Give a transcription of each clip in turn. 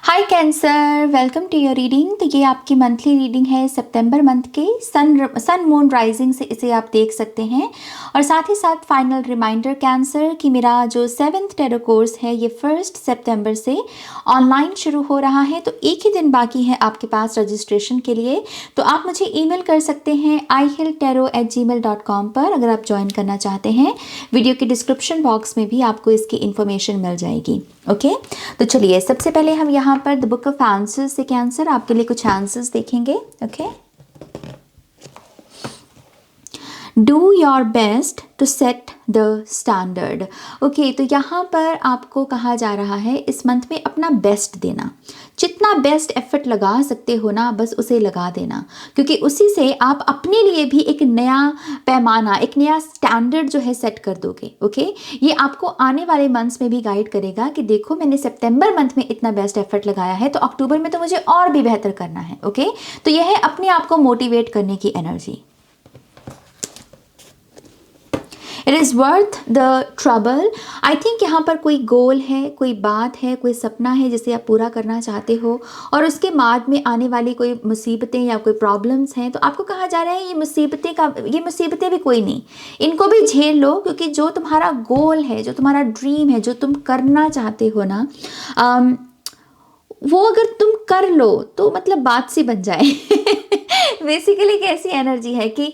Hi Cancer, welcome to your reading. तो ये आपकी मंथली रीडिंग है सितंबर मंथ के सन मून राइजिंग से इसे आप देख सकते हैं। और साथ ही साथ फाइनल रिमाइंडर कैंसर कि मेरा जो 7th टैरो कोर्स है ये 1 सितंबर से ऑनलाइन शुरू हो रहा है। तो एक ही दिन बाकी है आपके पास रजिस्ट्रेशन के लिए। तो आप मुझे ईमेल कर सकते हैं ihilltarot@gmail.com पर अगर आप ज्वाइन करना चाहते हैं। वीडियो के डिस्क्रिप्शन बॉक्स में भी आपको इसकी इन्फॉर्मेशन मिल जाएगी। ओके तो चलिए सबसे पहले हम यहाँ पर द बुक ऑफ आंसर्स से कैंसर आपके लिए कुछ आंसर्स देखेंगे। Okay, do your best to set the standard. Okay, तो यहाँ पर आपको कहा जा रहा है इस मंथ में अपना बेस्ट देना, जितना बेस्ट एफर्ट लगा सकते हो ना बस उसे लगा देना, क्योंकि उसी से आप अपने लिए भी एक नया पैमाना, एक नया स्टैंडर्ड जो है सेट कर दोगे। ओके, ये आपको आने वाले मंथ्स में भी गाइड करेगा कि देखो मैंने सितंबर मंथ में इतना बेस्ट एफर्ट लगाया है तो अक्टूबर में तो मुझे और भी बेहतर करना है। ओके, तो यह है अपने आप को मोटिवेट करने की energy. It is worth the trouble. I think यहाँ पर कोई गोल है, कोई बात है, कोई सपना है जिसे आप पूरा करना चाहते हो और उसके बाद में आने वाली कोई मुसीबतें या कोई प्रॉब्लम्स हैं तो आपको कहा जा रहा है ये मुसीबतें भी कोई नहीं, इनको भी झेल लो, क्योंकि जो तुम्हारा गोल है, जो तुम्हारा ड्रीम है, जो तुम करना चाहते हो ना वो अगर तुम कर लो तो मतलब बात सी बन जाए। बेसिकली एक ऐसी एनर्जी है कि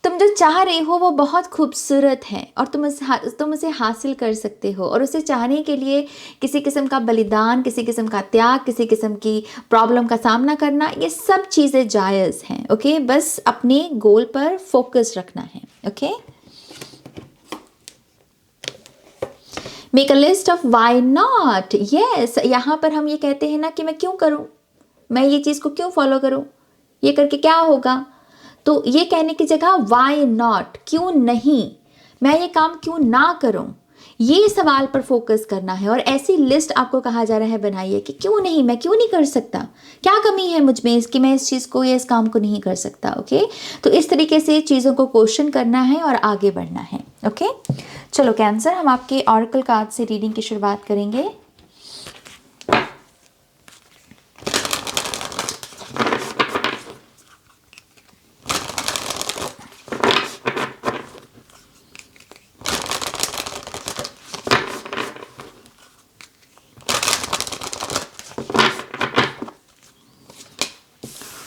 तुम जो चाह रहे हो वो बहुत खूबसूरत है और तुम उसे हासिल कर सकते हो, और उसे चाहने के लिए किसी किस्म का बलिदान, किसी किस्म का त्याग, किसी किस्म की प्रॉब्लम का सामना करना, ये सब चीज़ें जायज़ हैं। ओके, बस अपने गोल पर फोकस रखना है। Okay, make a list of why not. Yes, यहाँ पर हम ये कहते हैं ना कि मैं क्यों करूँ, मैं ये चीज़ को क्यों फॉलो करूँ, ये करके क्या होगा। तो ये कहने की जगह वाई नॉट, क्यों नहीं, मैं ये काम क्यों ना करूं, ये सवाल पर फोकस करना है। और ऐसी लिस्ट आपको कहा जा रहा है बनाइए कि क्यों नहीं, मैं क्यों नहीं कर सकता, क्या कमी है मुझ में इसकी, मैं इस चीज़ को या इस काम को नहीं कर सकता। ओके, तो इस तरीके से चीज़ों को क्वेश्चन करना है और आगे बढ़ना है। ओके, चलो कैंसर, हम आपके ऑरेकल कार्ड से रीडिंग की शुरुआत करेंगे।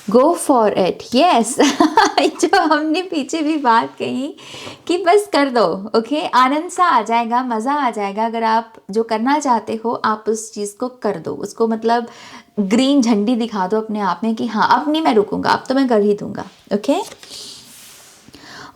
Go for it. यस, जो हमने पीछे भी बात कही कि बस कर दो। ओके, आनंद सा आ जाएगा, मज़ा आ जाएगा। अगर आप जो करना चाहते हो आप उस चीज़ को कर दो, उसको मतलब ग्रीन झंडी दिखा दो अपने आप में कि हाँ अब नहीं मैं रुकूंगा, अब तो मैं कर ही दूंगा। Okay,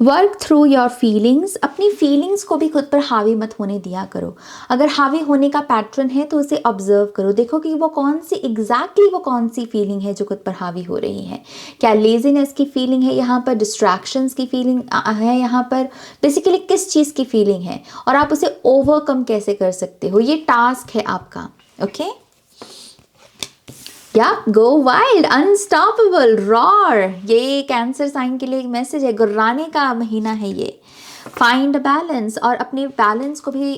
work through your feelings. अपनी फीलिंग्स को भी खुद पर हावी मत होने दिया करो। अगर हावी होने का पैटर्न है तो उसे ऑब्जर्व करो, देखो कि वो कौन सी फीलिंग है जो खुद पर हावी हो रही है। क्या लेजीनेस की फीलिंग है यहाँ पर, डिस्ट्रैक्शंस की फीलिंग है यहाँ पर, बेसिकली किस चीज़ की फीलिंग है और आप उसे ओवरकम कैसे कर सकते हो, ये टास्क है आपका। ओके, या गो वाइल्ड, अनस्टॉपेबल, रॉर, ये कैंसर साइन के लिए एक मैसेज है। गुर्राने का महीना है ये। फाइंड बैलेंस, और अपने बैलेंस को भी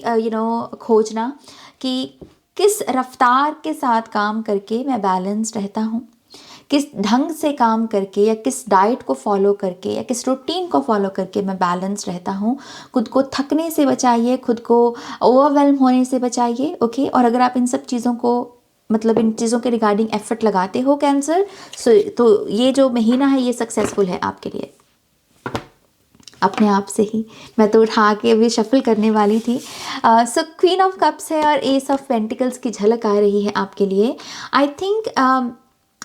खोजना कि किस रफ्तार के साथ काम करके मैं बैलेंस रहता हूँ, किस ढंग से काम करके या किस डाइट को फॉलो करके या किस रूटीन को फॉलो करके मैं बैलेंस रहता हूँ। खुद को थकने से बचाइए, खुद को ओवरवेल्म होने से बचाइए। ओके, और अगर आप इन सब चीज़ों को मतलब इन चीज़ों के रिगार्डिंग एफर्ट लगाते हो कैंसर, तो ये जो महीना है ये सक्सेसफुल है आपके लिए। अपने आप से ही मैं तो उठा के अभी शफल करने वाली थी। सो क्वीन ऑफ कप्स है और एस ऑफ पेंटिकल्स की झलक आ रही है आपके लिए। आई थिंक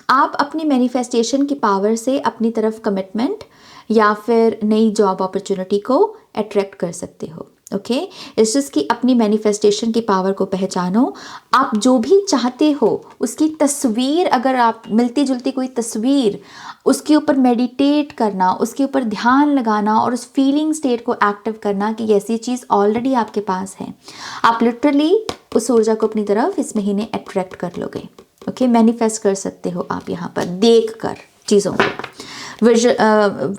आप अपनी मैनिफेस्टेशन की पावर से अपनी तरफ कमिटमेंट या फिर नई जॉब अपॉर्चुनिटी को अट्रैक्ट कर सकते हो। ओके, इस चीज़ की अपनी मैनिफेस्टेशन की पावर को पहचानो। आप जो भी चाहते हो उसकी तस्वीर, अगर आप मिलती जुलती कोई तस्वीर, उसके ऊपर मेडिटेट करना, उसके ऊपर ध्यान लगाना और उस फीलिंग स्टेट को एक्टिव करना कि ऐसी चीज़ ऑलरेडी आपके पास है। आप लिटरली उस ऊर्जा को अपनी तरफ इस महीने अट्रैक्ट कर लोगे। ओके, मैनिफेस्ट कर सकते हो आप यहाँ पर देख कर चीज़ों को। विजन,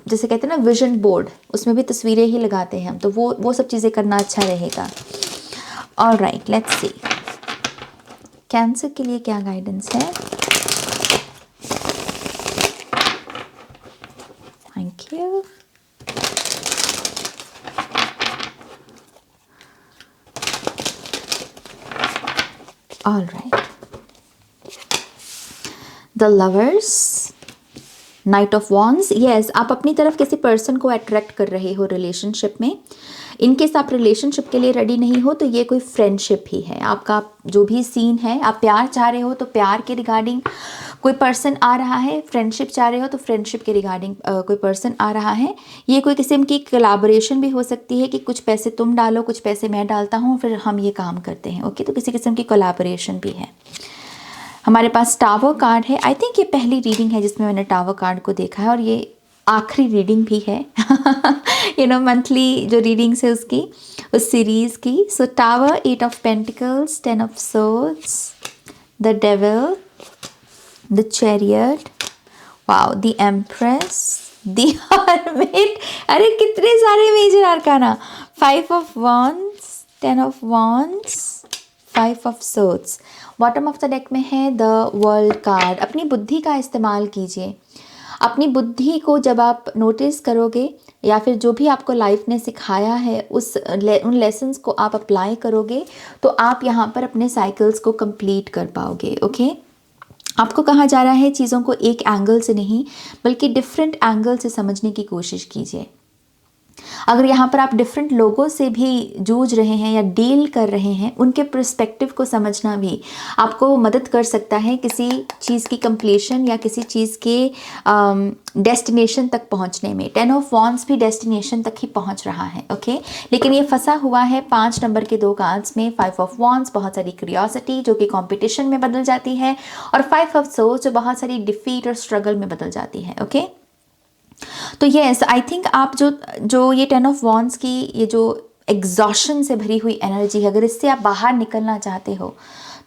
जैसे कहते हैं ना विजन बोर्ड, उसमें भी तस्वीरें ही लगाते हैं हम, तो वो सब चीज़ें करना अच्छा रहेगा। ऑलराइट, लेट्स सी कैंसर के लिए क्या गाइडेंस है? Thank you. All right, the lovers, night of wands. Yes, आप अपनी तरफ किसी पर्सन को अट्रैक्ट कर रहे हो रिलेशनशिप में। इनकेस आप रिलेशनशिप के लिए रेडी नहीं हो तो ये कोई फ्रेंडशिप ही है आपका। जो भी सीन है, आप प्यार चाह रहे हो तो प्यार के रिगार्डिंग कोई पर्सन आ रहा है, फ्रेंडशिप चाह रहे हो तो फ्रेंडशिप के रिगार्डिंग कोई पर्सन आ रहा है। ये कोई किस्म की कोलैबोरेशन भी हो सकती है कि कुछ पैसे तुम डालो, कुछ पैसे मैं डालता हूँ, फिर हम ये काम करते हैं। ओके, तो किसी किस्म की कोलैबोरेशन भी है। हमारे पास टावर कार्ड है। आई थिंक ये पहली रीडिंग है जिसमें मैंने टावर कार्ड को देखा है, और ये आखिरी रीडिंग भी है मंथली जो रीडिंग्स है उसकी, उस सीरीज़ की। So tower, 8 of pentacles, 10 of swords, the devil, the chariot, wow, the empress, the hermit. अरे कितने सारे major arcana. 5 of wands, 10 of wands, 5 of swords. Bottom of the deck में है द वर्ल्ड कार्ड। अपनी बुद्धि का इस्तेमाल कीजिए। अपनी बुद्धि को जब आप नोटिस करोगे या फिर जो भी आपको लाइफ ने सिखाया है उन लेसन्स को आप अप्लाई करोगे तो आप यहाँ पर अपने साइकिल्स को कंप्लीट कर पाओगे। ओके, आपको कहा जा रहा है चीज़ों को एक एंगल से नहीं बल्कि डिफरेंट एंगल से समझने की कोशिश कीजिए। अगर यहाँ पर आप डिफरेंट लोगों से भी जूझ रहे हैं या डील कर रहे हैं, उनके पर्सपेक्टिव को समझना भी आपको मदद कर सकता है किसी चीज़ की कंप्लीशन या किसी चीज़ के डेस्टिनेशन तक पहुँचने में। 10 ऑफ वॉन्ड्स भी डेस्टिनेशन तक ही पहुँच रहा है। ओके, लेकिन ये फंसा हुआ है 5 नंबर के 2 कार्ड्स में। 5 ऑफ वॉन्ड्स बहुत सारी क्यूरियोसिटी जो कि कंपटीशन में बदल जाती है, और 5 ऑफ सोर्ड्स जो बहुत सारी डिफीट और स्ट्रगल में बदल जाती है। ओके, तो यस, आई थिंक आप जो ये 10 ऑफ वॉन्ड्स की ये जो एग्जॉशन से भरी हुई एनर्जी है, अगर इससे आप बाहर निकलना चाहते हो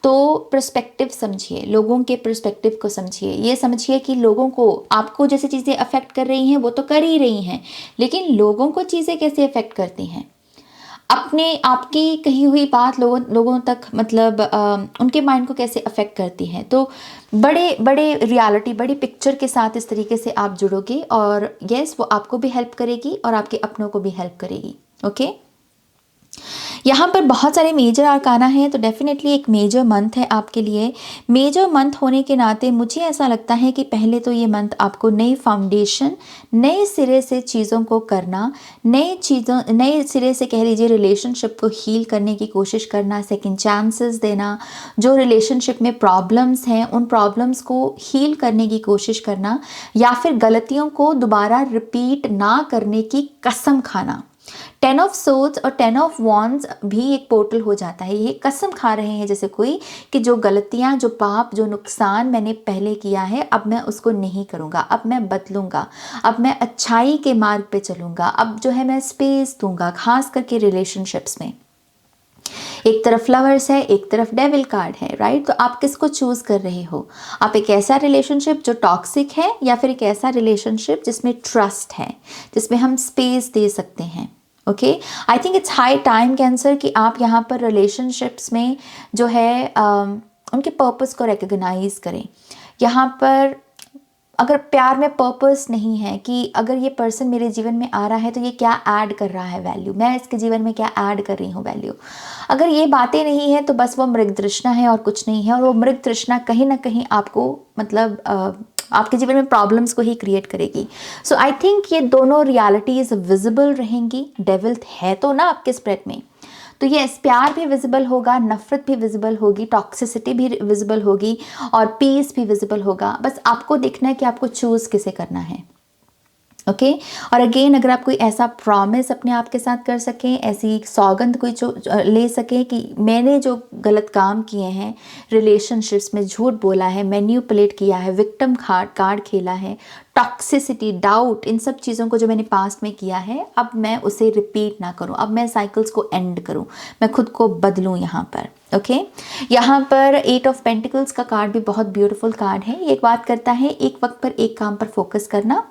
तो पर्सपेक्टिव समझिए, लोगों के पर्सपेक्टिव को समझिए। ये समझिए कि लोगों को आपको जैसे चीज़ें अफेक्ट कर रही हैं वो तो कर ही रही हैं, लेकिन लोगों को चीज़ें कैसे अफेक्ट करती हैं। अपने आपकी कही हुई बात लोगों तक मतलब उनके माइंड को कैसे अफेक्ट करती है। तो बड़े बड़े रियलिटी, बड़ी पिक्चर के साथ इस तरीके से आप जुड़ोगे और यस, वो आपको भी हेल्प करेगी और आपके अपनों को भी हेल्प करेगी। ओके, यहाँ पर बहुत सारे मेजर आर्काना हैं, तो डेफिनेटली एक मेजर मंथ है आपके लिए। मेजर मंथ होने के नाते मुझे ऐसा लगता है कि पहले तो ये मंथ आपको नई फाउंडेशन, नए सिरे से चीज़ों को करना, नए सिरे से कह लीजिए रिलेशनशिप को हील करने की कोशिश करना, सेकंड चांसेस देना, जो रिलेशनशिप में प्रॉब्लम्स हैं उन प्रॉब्लम्स को हील करने की कोशिश करना, या फिर गलतियों को दोबारा रिपीट ना करने की कसम खाना। 10 ऑफ सोर्ड्स और 10 ऑफ वॉन्ड्स भी एक पोर्टल हो जाता है। ये कसम खा रहे हैं जैसे कोई कि जो गलतियां, जो पाप, जो नुकसान मैंने पहले किया है अब मैं उसको नहीं करूँगा, अब मैं बदलूँगा, अब मैं अच्छाई के मार्ग पे चलूँगा, अब जो है मैं स्पेस दूंगा, खास करके रिलेशनशिप्स में। एक तरफ लवर्स है, एक तरफ डेविल कार्ड है, राइट। तो आप किसको चूज कर रहे हो? आप एक ऐसा रिलेशनशिप जो टॉक्सिक है या फिर एक ऐसा रिलेशनशिप जिसमें ट्रस्ट है, जिसमें हम स्पेस दे सकते हैं। Okay, I think it's high time cancer कि आप यहाँ पर रिलेशनशिप्स में जो है उनके पर्पस को रिकग्नाइज करें। यहाँ पर अगर प्यार में पर्पस नहीं है कि अगर ये पर्सन मेरे जीवन में आ रहा है तो ये क्या ऐड कर रहा है वैल्यू, मैं इसके जीवन में क्या ऐड कर रही हूँ वैल्यू, अगर ये बातें नहीं है तो बस वो मृग तृष्णा है और कुछ नहीं है। और वो मृग तृष्णा कहीं ना कहीं आपको मतलब आपके जीवन में प्रॉब्लम्स को ही क्रिएट करेगी। सो आई थिंक ये दोनों रियलिटीज़ विजिबल रहेंगी। डेविल है तो ना आपके स्प्रेड में, तो ये प्यार भी विजिबल होगा, नफरत भी विजिबल होगी, टॉक्सिसिटी भी विजिबल होगी और पीस भी विजिबल होगा। बस आपको देखना है कि आपको चूज़ किसे करना है। ओके, और अगेन अगर आप कोई ऐसा प्रॉमिस अपने आप के साथ कर सकें, ऐसी सौगंध कोई ले सकें कि मैंने जो गलत काम किए हैं, रिलेशनशिप्स में झूठ बोला है, मैन्युपुलेट किया है, विक्टिम कार्ड खेला है, टॉक्सिसिटी, डाउट, इन सब चीज़ों को जो मैंने पास्ट में किया है अब मैं उसे रिपीट ना करूं, अब मैं साइकिल्स को एंड करूं, मैं खुद को बदलूं यहाँ पर। ओके, यहाँ पर 8 ऑफ पेंटिकल्स का कार्ड भी बहुत ब्यूटीफुल कार्ड है। ये एक बात करता है एक वक्त पर एक काम पर फोकस करना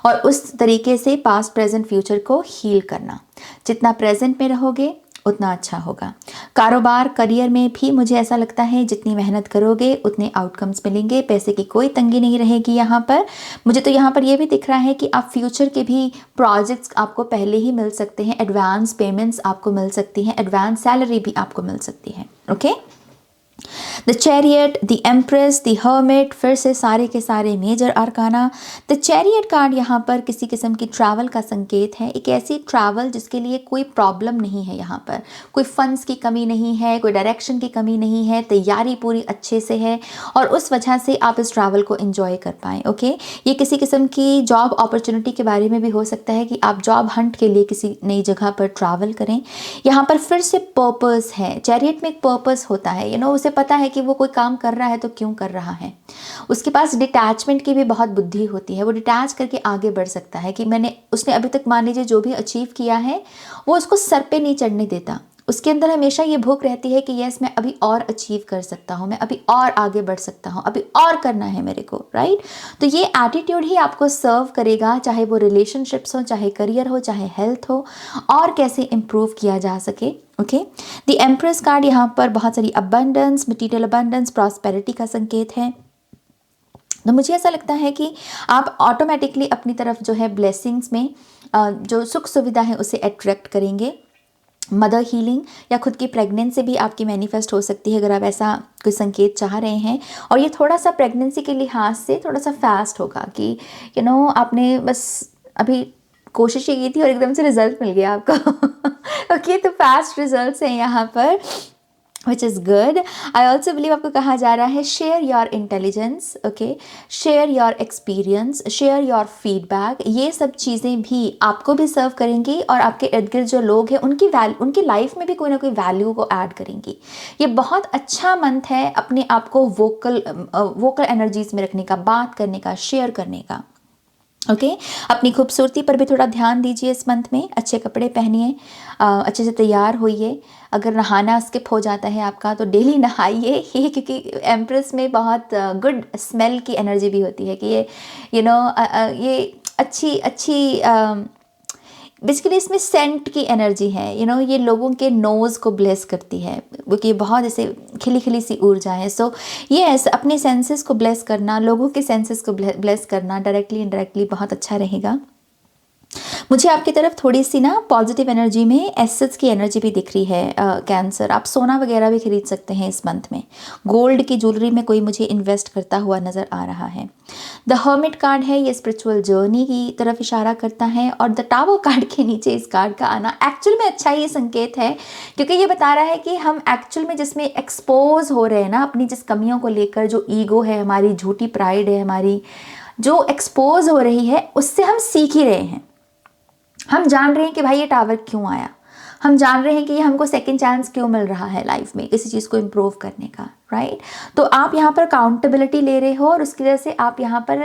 और उस तरीके से पास्ट प्रेजेंट फ्यूचर को हील करना। जितना प्रेजेंट में रहोगे उतना अच्छा होगा। कारोबार करियर में भी मुझे ऐसा लगता है जितनी मेहनत करोगे उतने आउटकम्स मिलेंगे, पैसे की कोई तंगी नहीं रहेगी यहाँ पर। मुझे तो यहाँ पर ये भी दिख रहा है कि आप फ्यूचर के भी प्रोजेक्ट्स आपको पहले ही मिल सकते हैं, एडवांस पेमेंट्स आपको मिल सकती हैं, एडवांस सैलरी भी आपको मिल सकती है। Okay, the chariot, the empress, the hermit, फिर से सारे के सारे major arcana. The chariot card यहाँ पर किसी किस्म की ट्रैवल का संकेत है, एक ऐसी ट्रैवल जिसके लिए कोई प्रॉब्लम नहीं है, यहाँ पर कोई फंड्स की कमी नहीं है, कोई डायरेक्शन की कमी नहीं है, तैयारी पूरी अच्छे से है और उस वजह से आप इस ट्रैवल को एंजॉय कर पाएँ। ओके, ये किसी किस्म की जॉब अपॉर्चुनिटी के बारे में भी हो सकता है कि आप जॉब हंट के लिए किसी नई जगह पर ट्रैवल करें। यहाँ पर फिर से पर्पस है, चैरियट में एक पर्पस होता है, उसे पता है कि वो कोई काम कर रहा है तो क्यों कर रहा है। उसके पास डिटैचमेंट की भी बहुत बुद्धि होती है, वो डिटैच करके आगे बढ़ सकता है कि उसने अभी तक मान लीजिए जो भी अचीव किया है वो उसको सर पे नहीं चढ़ने देता। उसके अंदर हमेशा ये भूख रहती है कि यस मैं अभी और अचीव कर सकता हूँ, मैं अभी और आगे बढ़ सकता हूँ, अभी और करना है मेरे को, राइट। तो ये एटीट्यूड ही आपको सर्व करेगा, चाहे वो रिलेशनशिप्स हो, चाहे करियर हो, चाहे हेल्थ हो, और कैसे इम्प्रूव किया जा सके। ओके, द एम्प्रेस कार्ड यहाँ पर बहुत सारी अबंडेंस, मटीरियल अबंडेंस, प्रॉस्पेरिटी का संकेत है। तो मुझे ऐसा लगता है कि आप ऑटोमेटिकली अपनी तरफ जो है ब्लेसिंग्स में जो सुख सुविधा है उसे अट्रैक्ट करेंगे। मदर हीलिंग या खुद की प्रेगनेंसी भी आपकी मैनिफेस्ट हो सकती है अगर आप ऐसा कोई संकेत चाह रहे हैं। और ये थोड़ा सा प्रेगनेंसी के लिहाज से थोड़ा सा फास्ट होगा कि आपने बस अभी कोशिश ही की थी और एकदम से रिजल्ट मिल गया आपको। ओके, तो फास्ट रिजल्ट्स हैं यहाँ पर, which is good. I also believe आपको कहा जा रहा है share your intelligence, okay, share your experience, share your feedback. ये सब चीज़ें भी आपको भी सर्व करेंगी और आपके इर्द गिर्द जो लोग हैं उनकी लाइफ में भी कोई ना कोई वैल्यू को ऐड करेंगी। ये बहुत अच्छा मंथ है अपने आप को वोकल एनर्जीज में रखने का, बात करने का, शेयर करने का। ओके, अपनी खूबसूरती पर भी थोड़ा ध्यान दीजिए इस मंथ में, अच्छे कपड़े पहनिए, अच्छे से तैयार होइए। अगर नहाना स्किप हो जाता है आपका तो डेली नहाइए ही, क्योंकि एम्प्रेस में बहुत गुड स्मेल की एनर्जी भी होती है कि ये ये अच्छी बेसिकली इसमें सेंट की एनर्जी है। ये लोगों के नोज़ को ब्लेस करती है क्योंकि ये बहुत ऐसे खिली खिली सी ऊर्जा है। सो यस, अपने सेंसेस को ब्लेस करना, लोगों के सेंसेस को ब्लेस करना डायरेक्टली इनडायरेक्टली बहुत अच्छा रहेगा। मुझे आपकी तरफ थोड़ी सी ना पॉजिटिव एनर्जी में एसेट्स की एनर्जी भी दिख रही है। कैंसर, आप सोना वगैरह भी खरीद सकते हैं इस मंथ में। गोल्ड की ज्वेलरी में कोई मुझे इन्वेस्ट करता हुआ नज़र आ रहा है। द हर्मिट कार्ड है, ये स्पिरिचुअल जर्नी की तरफ इशारा करता है। और द टावर कार्ड के नीचे इस कार्ड का आना एक्चुअल में अच्छा ही संकेत है, क्योंकि ये बता रहा है कि हम एक्चुअल में जिसमें एक्सपोज हो रहे हैं ना, अपनी जिस कमियों को लेकर, जो ईगो है हमारी, झूठी प्राइड है हमारी, जो एक्सपोज हो रही है, उससे हम सीख ही रहे हैं। हम जान रहे हैं कि भाई ये टावर क्यों आया, हम जान रहे हैं कि ये हमको सेकंड चांस क्यों मिल रहा है लाइफ में किसी चीज़ को इम्प्रूव करने का, राइट। तो आप यहाँ पर अकाउंटेबिलिटी ले रहे हो और उसकी वजह से आप यहाँ पर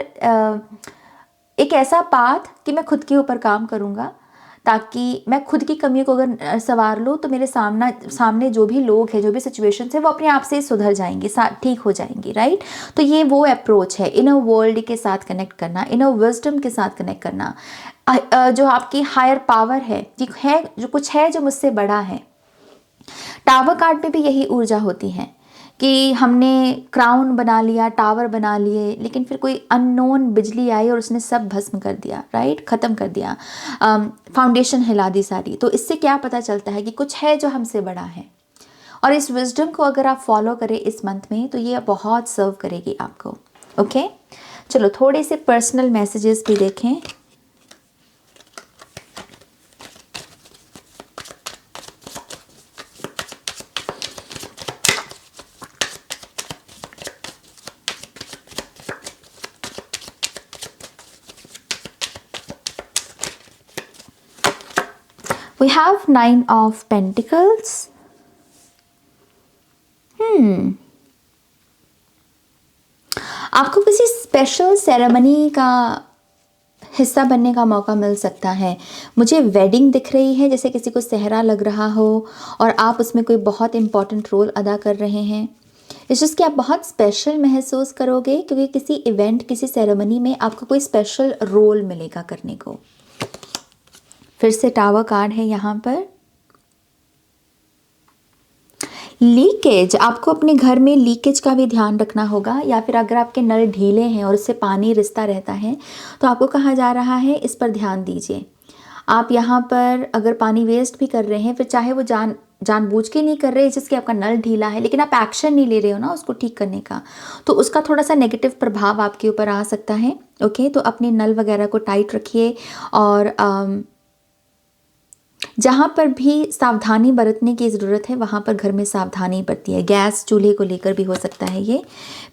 एक ऐसा पाथ कि मैं खुद के ऊपर काम करूँगा, ताकि मैं खुद की कमियों को अगर संवार लूँ तो मेरे सामने जो भी लोग हैं, जो भी सिचुएशंस है, वो अपने आप से ही सुधर जाएंगी, ठीक हो जाएंगी, राइट। तो ये वो अप्रोच है, इनर वर्ल्ड के साथ कनेक्ट करना, इनर विजडम के साथ कनेक्ट करना, जो आपकी हायर पावर है, जो कुछ है जो मुझसे बड़ा है। टावर कार्ड में भी यही ऊर्जा होती है कि हमने क्राउन बना लिया, टावर बना लिए, लेकिन फिर कोई अननोन बिजली आई और उसने सब भस्म कर दिया, राइट, ख़त्म कर दिया, फाउंडेशन हिला दी सारी। तो इससे क्या पता चलता है कि कुछ है जो हमसे बड़ा है। और इस विजडम को अगर आप फॉलो करें इस मंथ में तो ये बहुत सर्व करेगी आपको। ओके, चलो थोड़े से पर्सनल मैसेजेस भी देखें। We have 9 of Pentacles. आपको किसी स्पेशल सेरेमनी का हिस्सा बनने का मौका मिल सकता है। मुझे वेडिंग दिख रही है, जैसे किसी को सेहरा लग रहा हो और आप उसमें कोई बहुत इंपॉर्टेंट रोल अदा कर रहे हैं। इस चीज़ कि आप बहुत स्पेशल महसूस करोगे क्योंकि किसी इवेंट, किसी सेरेमनी में आपको कोई स्पेशल रोल मिलेगा करने को। फिर से टावर कार्ड है यहाँ पर। लीकेज, आपको अपने घर में लीकेज का भी ध्यान रखना होगा, या फिर अगर आपके नल ढीले हैं और उससे पानी रिसता रहता है तो आपको कहा जा रहा है इस पर ध्यान दीजिए। आप यहाँ पर अगर पानी वेस्ट भी कर रहे हैं, फिर चाहे वो जानबूझ के नहीं कर रहे जिसके आपका नल ढीला है, लेकिन आप एक्शन नहीं ले रहे हो ना उसको ठीक करने का, तो उसका थोड़ा सा नेगेटिव प्रभाव आपके ऊपर आ सकता है। ओके, तो अपने नल वगैरह को टाइट रखिए, और जहाँ पर भी सावधानी बरतने की ज़रूरत है वहाँ पर घर में सावधानी बरती है। गैस चूल्हे को लेकर भी हो सकता है ये।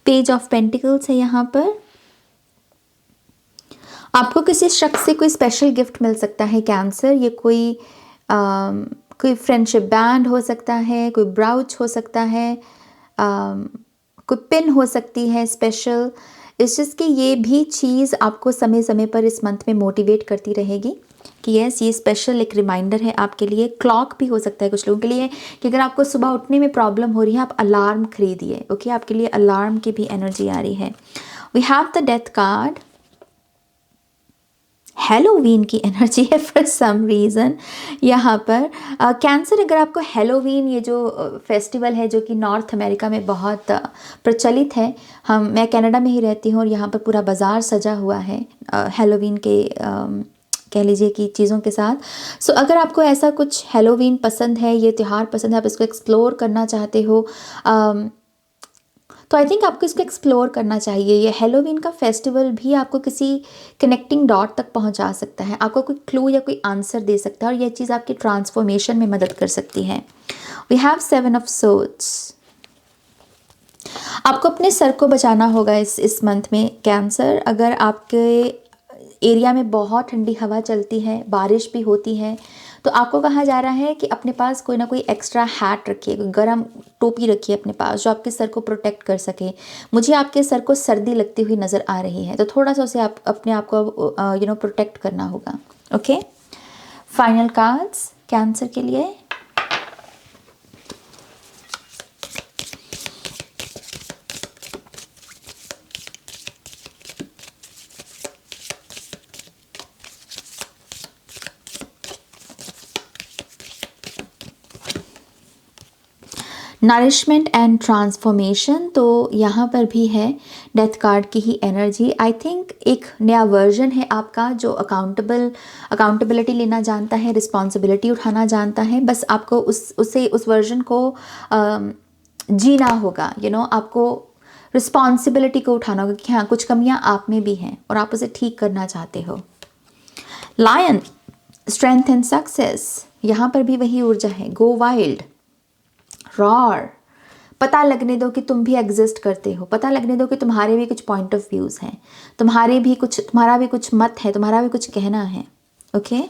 पेज ऑफ पेंटिकल्स है यहाँ पर। आपको किसी शख्स से कोई स्पेशल गिफ्ट मिल सकता है कैंसर। ये कोई फ्रेंडशिप बैंड हो सकता है, कोई ब्राउच हो सकता है, कोई पिन हो सकती है स्पेशल। इस चीज़ की ये भी चीज़ आपको समय समय पर इस मंथ में मोटिवेट करती रहेगी कि यस, ये स्पेशल एक रिमाइंडर है आपके लिए। क्लॉक भी हो सकता है कुछ लोगों के लिए कि अगर आपको सुबह उठने में प्रॉब्लम हो रही है, आप अलार्म खरीदिए। ओके, आपके लिए अलार्म की भी एनर्जी आ रही है। We have the death card. Halloween की एनर्जी है फॉर सम रीज़न यहाँ पर। कैंसर, अगर आपको हेलोवीन, ये जो फेस्टिवल है जो कि नॉर्थ अमेरिका में बहुत प्रचलित है, मैं कनाडा में ही रहती हूँ और यहाँ पर पूरा बाज़ार सजा हुआ है हेलोवीन के कह लीजिए कि चीज़ों के साथ। सो अगर आपको ऐसा कुछ हेलोवीन पसंद है, ये त्यौहार पसंद है, आप इसको एक्सप्लोर करना चाहते हो, तो आई थिंक आपको इसको एक्सप्लोर करना चाहिए। ये हेलोवीन का फेस्टिवल भी आपको किसी कनेक्टिंग डॉट तक पहुंचा सकता है, आपको कोई क्लू या कोई आंसर दे सकता है, और यह चीज़ आपकी ट्रांसफॉर्मेशन में मदद कर सकती है। We have 7 of swords. आपको अपने सर को बचाना होगा इस मंथ में कैंसर। अगर आपके एरिया में बहुत ठंडी हवा चलती है, बारिश भी होती है, तो आपको कहा जा रहा है कि अपने पास कोई ना कोई एक्स्ट्रा हैट रखिए, कोई गर्म टोपी रखिए अपने पास जो आपके सर को प्रोटेक्ट कर सके। मुझे आपके सर को सर्दी लगती हुई नज़र आ रही है, तो थोड़ा सा उसे आप अपने आप को प्रोटेक्ट करना होगा। ओके, फाइनल कार्ड्स कैंसर के लिए। नरिशमेंट एंड ट्रांसफॉर्मेशन, तो यहाँ पर भी है डेथ कार्ड की ही एनर्जी। आई थिंक एक नया वर्जन है आपका जो अकाउंटेबिलिटी लेना जानता है, रिस्पॉन्सिबिलिटी उठाना जानता है। बस आपको उस वर्जन को जीना होगा। आपको रिस्पॉन्सिबिलिटी को उठाना होगा कि हाँ, कुछ कमियाँ आप में भी हैं और आप उसे ठीक करना चाहते हो। लायन, स्ट्रेंथ एंड सक्सेस, यहाँ पर भी वही ऊर्जा है। गो वाइल्ड, रॉर, पता लगने दो कि तुम भी एग्जिस्ट करते हो, पता लगने दो कि तुम्हारे भी कुछ पॉइंट ऑफ व्यूज़ हैं, तुम्हारा भी कुछ मत है, तुम्हारा भी कुछ कहना है। ओके,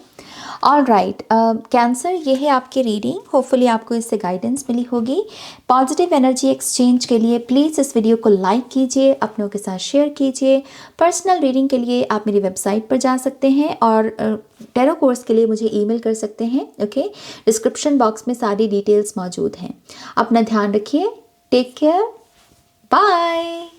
ऑल राइट कैंसर, ये है आपकी रीडिंग। होपफुली आपको इससे गाइडेंस मिली होगी। पॉजिटिव एनर्जी एक्सचेंज के लिए प्लीज़ इस वीडियो को लाइक कीजिए, अपनों के साथ शेयर कीजिए। पर्सनल रीडिंग के लिए आप मेरी वेबसाइट पर जा सकते हैं और टैरो कोर्स के लिए मुझे ईमेल कर सकते हैं। ओके, डिस्क्रिप्शन बॉक्स में सारी डिटेल्स मौजूद हैं। अपना ध्यान रखिए। Take care, bye.